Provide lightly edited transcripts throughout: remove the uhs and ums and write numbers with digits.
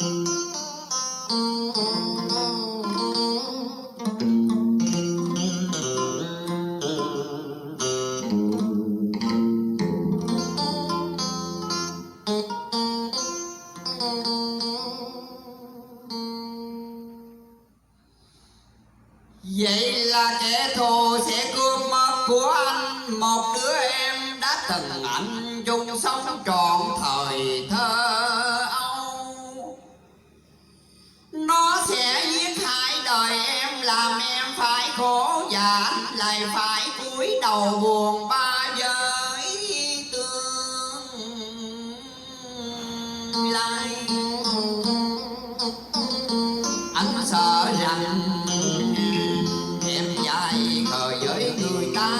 Vậy là kẻ thù sẽ cướp mất của anh một đứa em đã từng anh chung sống trọn thời thơ âu. Nó sẽ giết hại đời em, làm em phải khổ và anh lại phải cúi đầu buồn ba với tương lai. Anh sợ rằng em dài khờ với người ta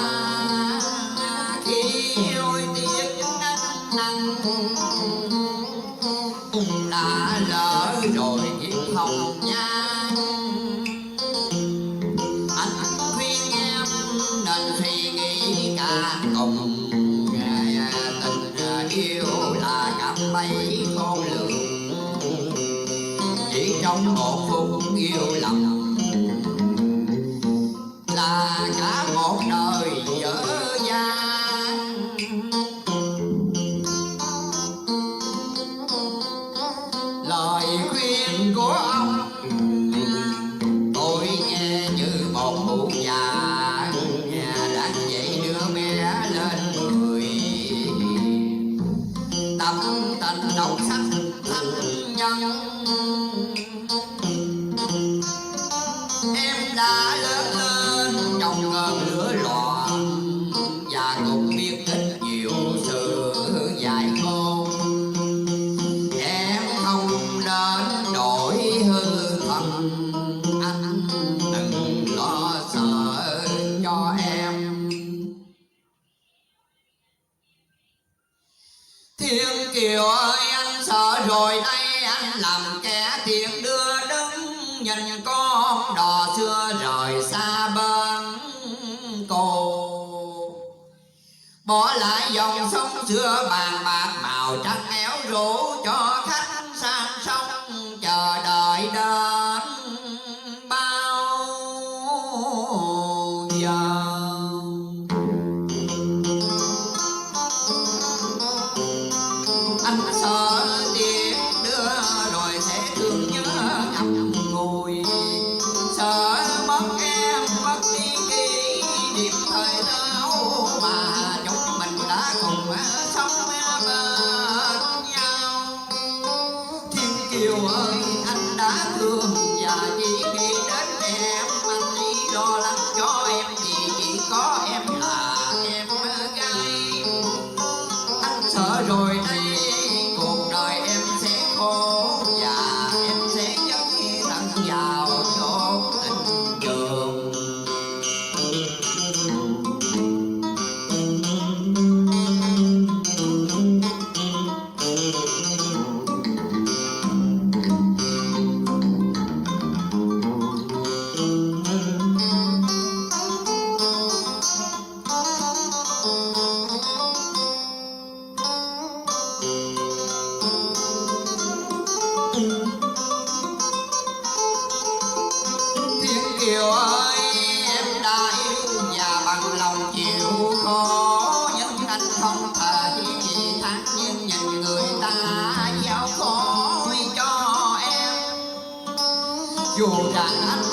khi ôi tiếc anh đã lỡ rồi kiếp hồng nhan. Anh khuyên em nên suy nghĩ cả cùng, tình yêu là cạm bẫy khôn lường, chỉ trong một phút yêu lầm là cả một đời dở dang. Lời khuyên của ông tôi nghe như một cụ già đang dạy đứa bé lên người, tập tình đọc sách thánh nhân. Em đã lớn lên trong cơn lửa loạn và cũng biết ít nhiều sự dại khôn. Em không đến đổi hư thần, anh đừng lo sợ cho em. Thiên Kiều ơi, anh sợ rồi đây, anh làm kẻ tiền đưa đứng nhìn con đò xưa rời xa bên cô, bỏ lại dòng sông xưa bàn bạc màu trắng éo rũ cho khách sang sông chờ đợi đến bao giờ. Anh sợ tiếc đưa rồi sẽ thương nhớ ngậm ngùi, sợ mất em mất đi kỷ niệm thời thơ ấu mà chúng mình đã cùng sống bên nhau. Thiên Kiều ơi, anh đã thương và chỉ nghĩ đến em, anh chỉ lo lắng cho em vì chỉ có em là em gái. Anh sợ rồi đây cuộc đời em sẽ khổ và em sẽ dấn thân vào chốn tình trường. Thiên Kiều ơi, em đã yêu và bằng lòng chịu khổ, nhưng anh không thể thản nhiên nhìn người ta gieo khổ cho em. Dù rằng anh